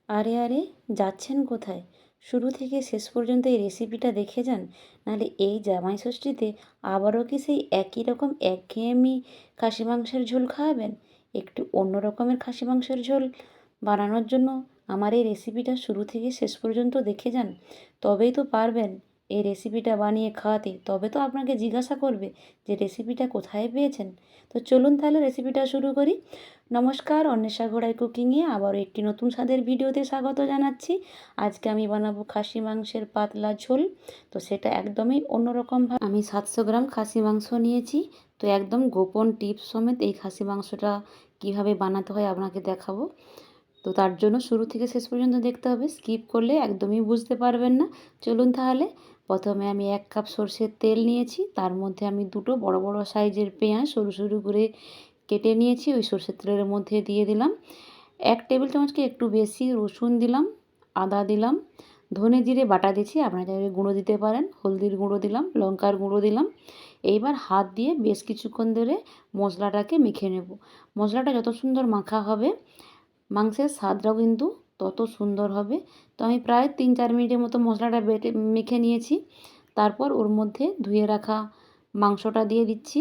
আরে আরে, যাচ্ছেন কোথায়? শুরু থেকে শেষ পর্যন্ত এই রেসিপিটা দেখে যান। নাহলে এই জামাই ষষ্ঠীতে আবারও কি সেই একই রকম একঘেয়েমি খাসি মাংসের ঝোল খাওয়াবেন? একটু অন্য রকমের খাসি মাংসের ঝোল বানানোর জন্য আমার এই রেসিপিটা শুরু থেকে শেষ পর্যন্ত দেখে যান। তবেই তো পারবেন এই রেসিপিটা বানিয়ে খাওয়াতে। তবে তো আপনাকে জিজ্ঞাসা করবে যে রেসিপিটা কোথায় পেয়েছেন। তো চলুন তাহলে রেসিপিটা শুরু করি। নমস্কার, অন্বেষা ঘোড়াই কুকিংয়ে আবারও একটি নতুন স্বাদের ভিডিওতে স্বাগত জানাচ্ছি। আজকে আমি বানাবো খাসি মাংসের পাতলা ঝোল। তো সেটা একদমই অন্যরকমভাবে আমি 700 গ্রাম খাসি মাংস নিয়েছি। তো একদম গোপন টিপস সমেত এই খাসি মাংসটা কিভাবে বানাতে হয় আপনাকে দেখাবো। তো তার জন্য শুরু থেকে শেষ পর্যন্ত দেখতে হবে, স্কিপ করলে একদমই বুঝতে পারবেন না। চলুন তাহলে। প্রথমে আমি 1 কাপ সরষের তেল নিয়েছি, তার মধ্যে আমি দুটো বড় বড় সাইজের পেঁয়াজ সরু সরু করে কেটে নিয়েছি, ওই সরষের তেলের মধ্যে দিয়ে দিলাম। 1 টেবিল চামচকে একটু বেশি রসুন দিলাম, আদা দিলাম, ধনে জিরে বাটা দিয়েছি, আপনারা চাইলে গুঁড়ো দিতে পারেন, হলদির গুঁড়ো দিলাম, লঙ্কার গুঁড়ো দিলাম। এইবার হাত দিয়ে বেশ কিছুক্ষণ ধরে মশলাটাকে মেখে নেব। মশলাটা যত সুন্দর মাখা হবে মাংসের স্বাদটাও কিন্তু তত সুন্দর হবে। তো আমি প্রায় 3-4 মিনিটের মতো মশলাটা মেখে নিয়েছি। তারপর ওর মধ্যে ধুয়ে রাখা মাংসটা দিয়ে দিচ্ছি।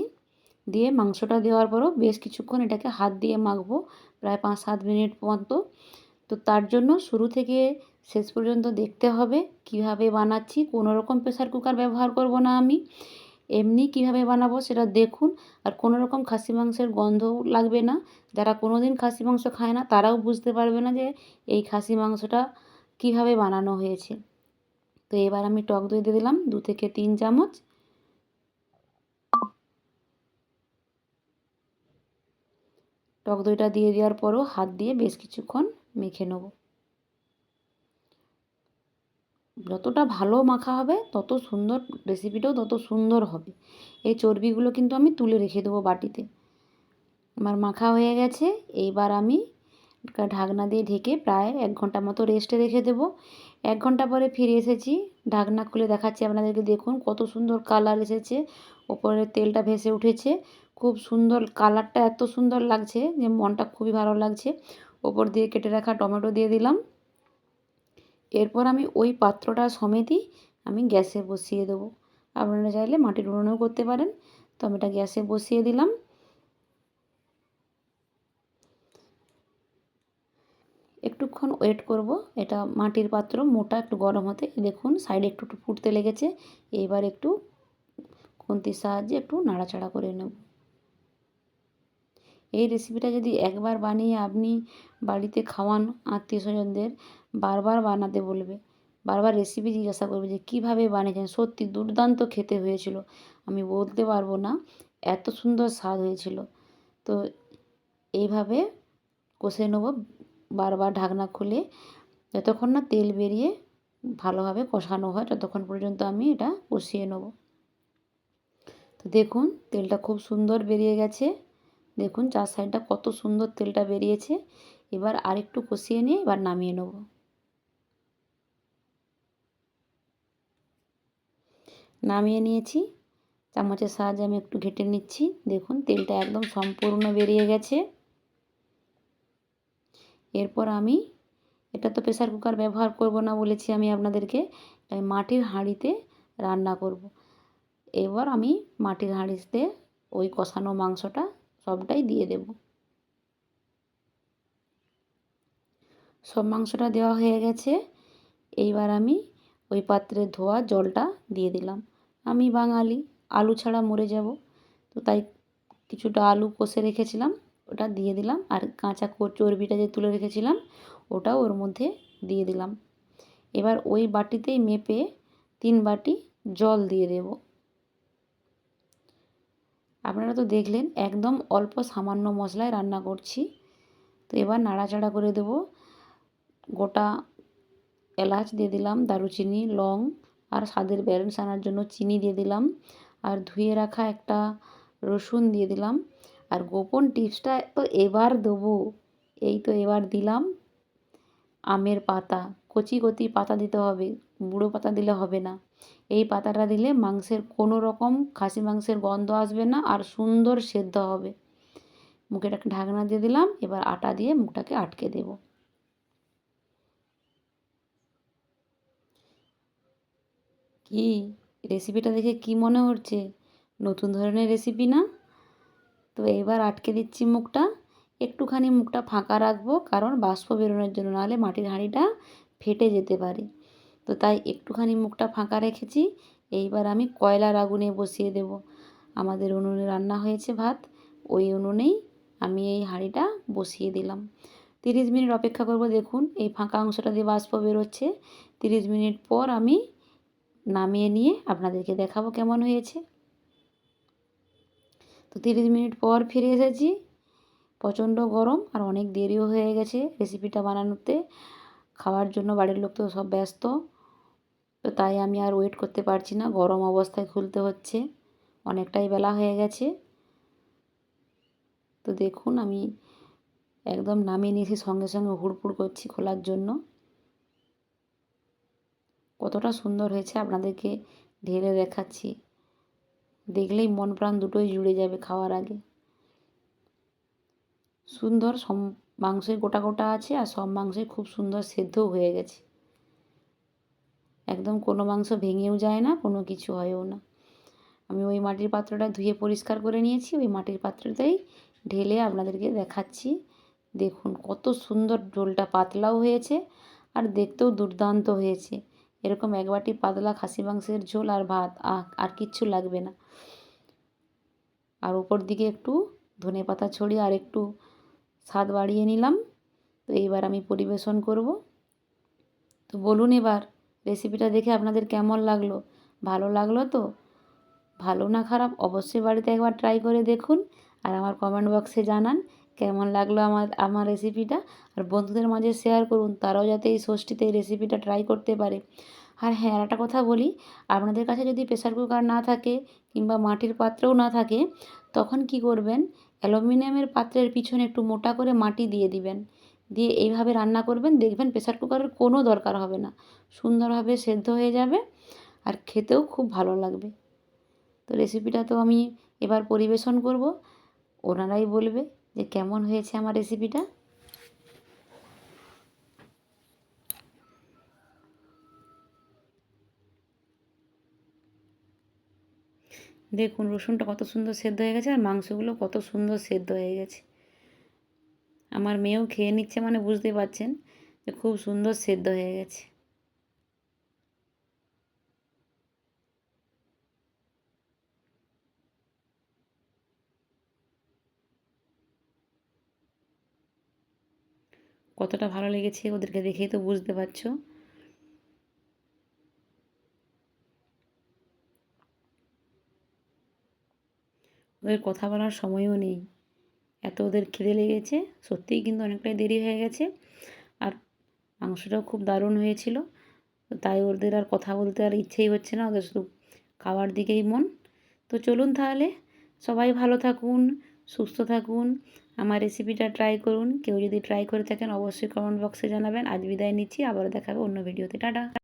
দিয়ে মাংসটা দেওয়ার পরও বেশ কিছুক্ষণ এটাকে হাত দিয়ে মাখবো, প্রায় 5-7 মিনিট মতো। তো তার জন্য শুরু থেকে শেষ পর্যন্ত দেখতে হবে কিভাবে বানাচ্ছি। কোনো রকম প্রেসার কুকার ব্যবহার করব না আমি। এমনি কিভাবে বানাবো সেটা দেখুন। আর কোনো রকম খাসি মাংসের গন্ধও লাগবে না। যারা কোনো দিন খাসি মাংস খায় না তারাও বুঝতে পারবে না যে এই খাসি মাংসটা কিভাবে বানানো হয়েছে। তো এবার আমি টক দই দিয়ে দিলাম 2 থেকে 3 চামচ। টক দইটা দিয়ে দেওয়ার পরও হাত দিয়ে বেশ কিছুক্ষণ মেখে নেব। যতটা ভালো মাখা হবে তত সুন্দর, রেসিপিটাও তত সুন্দর হবে। এই চর্বিগুলো কিন্তু আমি তুলে রেখে দেবো বাটিতে। আমার মাখা হয়ে গেছে। এইবার আমি ঢাকনা দিয়ে ঢেকে প্রায় 1 ঘন্টা মতো রেস্টে রেখে দেবো। 1 ঘন্টা পরে ফিরে এসেছি। ঢাকনা খুলে দেখাচ্ছি আপনাদেরকে, দেখুন কত সুন্দর কালার এসেছে। ওপরের তেলটা ভেসে উঠেছে। খুব সুন্দর কালারটা, এত সুন্দর লাগছে যে মনটা খুবই ভালো লাগছে। ওপর দিয়ে কেটে রাখা টমেটো দিয়ে দিলাম। এরপর আমি ওই পাত্রটা সমেতই আমি গ্যাসে বসিয়ে দেবো। আপনারা চাইলে মাটির উনুনেও করতে পারেন। তো আমি এটা গ্যাসে বসিয়ে দিলাম। একটুক্ষণ ওয়েট করব। এটা মাটির পাত্র, মোটা, একটু গরম হতে। দেখুন সাইডে একটু একটু ফুটতে লেগেছে। এবার একটু খুন্তির সাহায্যে একটু নাড়াচাড়া করে নেব। এই রেসিপিটা যদি একবার বানিয়ে আপনি বাড়িতে খাওয়ান আত্মীয় স্বজনদের, বারবার বানাতে বলবে, বারবার রেসিপি জিজ্ঞাসা করবে যে কীভাবে বানিয়েছেন। সত্যি দুর্দান্ত খেতে হয়েছিল, আমি বলতে পারবো না, এত সুন্দর স্বাদ হয়েছিল। তো এইভাবে কষে নেব বারবার ঢাকনা খুলে, যতক্ষণ না তেল বেরিয়ে ভালোভাবে কষানো হয় ততক্ষণ পর্যন্ত আমি এটা কষিয়ে নেব। তো দেখুন তেলটা খুব সুন্দর বেরিয়ে গেছে। দেখুন চার সাইডটা কত সুন্দর তেলটা বেরিয়েছে। এবার আরেকটু কষিয়ে নিয়ে এবার নামিয়ে নেব। নামিয়ে নিয়েছি। চামচের সাহায্যে আমি একটু ঘেঁটে নিচ্ছি। দেখুন তেলটা একদম সম্পূর্ণ বেরিয়ে গেছে। এরপর আমি, এটা তো প্রেসার কুকার ব্যবহার করব না বলেছি আমি আপনাদেরকে, তাই মাটির হাঁড়িতে রান্না করব। এবার আমি মাটির হাঁড়িতে ওই কষানো মাংসটা সবটাই দিয়ে দেব। সব মাংসটা দেওয়া হয়ে গেছে। এইবার আমি ওই পাত্রে ধোয়া জলটা দিয়ে দিলাম। আমি বাঙালি, আলু ছাড়া মরে যাব। তো তাই কিছুটা আলু কষে রেখেছিলাম, ওটা দিয়ে দিলাম। আর কাঁচা চর্বিটা যে তুলে রেখেছিলাম ওটাও ওর মধ্যে দিয়ে দিলাম। এবার ওই বাটিতেই মেপে 3 বাটি জল দিয়ে দেব। আপনারা তো দেখলেন একদম অল্প সামান্য মশলায় রান্না করছি। তো এবার নাড়াচাড়া করে দেব। গোটা এলাচ দিয়ে দিলাম, দারুচিনি, লং, আর স্বাদের ব্যালেন্স আনার জন্য চিনি দিয়ে দিলাম। আর ধুয়ে রাখা একটা রসুন দিয়ে দিলাম। আর গোপন টিপসটা তো এবার দেবো, এই তো এবার দিলাম আমের পাতা। কচি কচি পাতা দিতে হবে, বুড়ো পাতা দিলে হবে না। এই পাতাটা দিলে মাংসের কোনো রকম খাসি মাংসের গন্ধ আসবে না, আর সুন্দর সেদ্ধ হবে। মুখে একটা ঢাকনা দিয়ে দিলাম। এবার আটা দিয়ে মুখটাকে আটকে দেব। কি রেসিপিটা দেখে কি মনে হচ্ছে? নতুন ধরনের রেসিপি না? তো এবার আটকে দিচ্ছি মুখটা। একটুখানি মুখটা ফাঁকা রাখবো, কারণ বাষ্প বেরোনোর জন্য, নাহলে মাটির হাঁড়িটা ফেটে যেতে পারে। তো তাই একটুখানি মুখটা ফাঁকা রেখেছি। এইবার আমি কয়লার আগুনে বসিয়ে দেব। আমাদের উনুনে রান্না হয়েছে ভাত, ওই উনুনেই আমি এই হাঁড়িটা বসিয়ে দিলাম। 30 মিনিট অপেক্ষা করব। দেখুন এই ফাঁকা অংশটা দিয়ে বাষ্প বেরোচ্ছে। 30 মিনিট পর আমি নামিয়ে নিয়ে আপনাদেরকে দেখাবো কেমন হয়েছে। তো 30 মিনিট পর ফিরে এসেছি। প্রচণ্ড গরম আর অনেক দেরিও হয়ে গেছে রেসিপিটা বানানোতে। খাওয়ার জন্য বাড়ির লোক তো সব ব্যস্ত। তো তাই আমি আর ওয়েট করতে পারছি না, গরম অবস্থায় খুলতে হচ্ছে। অনেকটাই বেলা হয়ে গেছে। তো দেখুন আমি একদম নামিয়ে নিয়েছি, সঙ্গে সঙ্গে হুড়পুড় করছি খোলার জন্য। কতটা সুন্দর হয়েছে আপনাদেরকে ঢেলে দেখাচ্ছি। দেখলেই মন প্রাণ দুটোই জুড়ে যাবে খাওয়ার আগে। সুন্দর মাংসের গোটা গোটা আছে, আর সব মাংসই খুব সুন্দর সেদ্ধও হয়ে গেছে। একদম কোনো মাংস ভেঙেও যায় না, কোনো কিছু হয়ও না। আমি ওই মাটির পাত্রটা ধুয়ে পরিষ্কার করে নিয়েছি, ওই মাটির পাত্রটাই ঢেলে আপনাদেরকে দেখাচ্ছি। দেখুন কত সুন্দর, ঝোলটা পাতলাও হয়েছে আর দেখতেও দুর্দান্ত হয়েছে। এরকম এক বাটি পাতলা খাসি মাংসের ঝোল আর ভাত, আর কিচ্ছু লাগবে না। আর উপর দিকে একটু ধনেপাতা ছড়িয়ে আর একটু স্বাদ বাড়িয়ে নিলাম। তো এইবার আমি পরিবেশন করব। তো বলুন এবার রেসিপিটা দেখে আপনাদের কেমন লাগলো? ভালো লাগলো তো? ভালো না খারাপ অবশ্যই বাড়িতে একবার ট্রাই করে দেখুন, আর আমার কমেন্ট বক্সে জানান কেমন লাগলো আমার রেসিপিটা। আর বন্ধুদের মাঝে শেয়ার করুন, তারাও যাতে এই ষষ্ঠীতে এই রেসিপিটা ট্রাই করতে পারে। আর হ্যাঁ, আর একটা কথা বলি, আপনাদের কাছে যদি প্রেসার কুকার না থাকে কিংবা মাটির পাত্রও না থাকে, তখন কি করবেন, অ্যালুমিনিয়ামের পাত্রের পিছনে একটু মোটা করে মাটি দিয়ে দিবেন। দিয়ে এইভাবে রান্না করবেন, দেখবেন প্রেসার কুকারের কোনো দরকার হবে না, সুন্দরভাবে সেদ্ধ হয়ে যাবে আর খেতেও খুব ভালো লাগবে। তো রেসিপিটা তো আমি এবার পরিবেশন করব, ওনারাই বলবে যে কেমন হয়েছে আমার রেসিপিটা। দেখুন রসুনটা কত সুন্দর সেদ্ধ হয়ে গেছে আর মাংসগুলো কত সুন্দর সেদ্ধ হয়ে গেছে। আমার মেয়েও খেয়ে নিচ্ছে, মানে বুঝতে পারছেন যে খুব সুন্দর সেদ্ধ হয়ে গেছে। কতটা ভালো লেগেছে ওদেরকে দেখেই তো বুঝতে পারছো। ওদের কথা বলার সময়ও নেই, এত ওদের খিদে লেগেছে। সত্যিই কিন্তু অনেকটাই দেরি হয়ে গেছে, আর মাংসটাও খুব দারুণ হয়েছিল। তো তাই ওদের আর কথা বলতে আর ইচ্ছেই হচ্ছে না, ওদের শুধু খাওয়ার দিকেই মন। তো চলুন তাহলে, সবাই ভালো থাকুন, সুস্থ থাকুন, আমার রেসিপিটা ট্রাই করুন। কেউ যদি ট্রাই করে থাকেন অবশ্যই কমেন্ট বক্সে জানাবেন। আজ বিদায় নিচ্ছি, আবারও দেখা হবে অন্য ভিডিওতে। টাটা।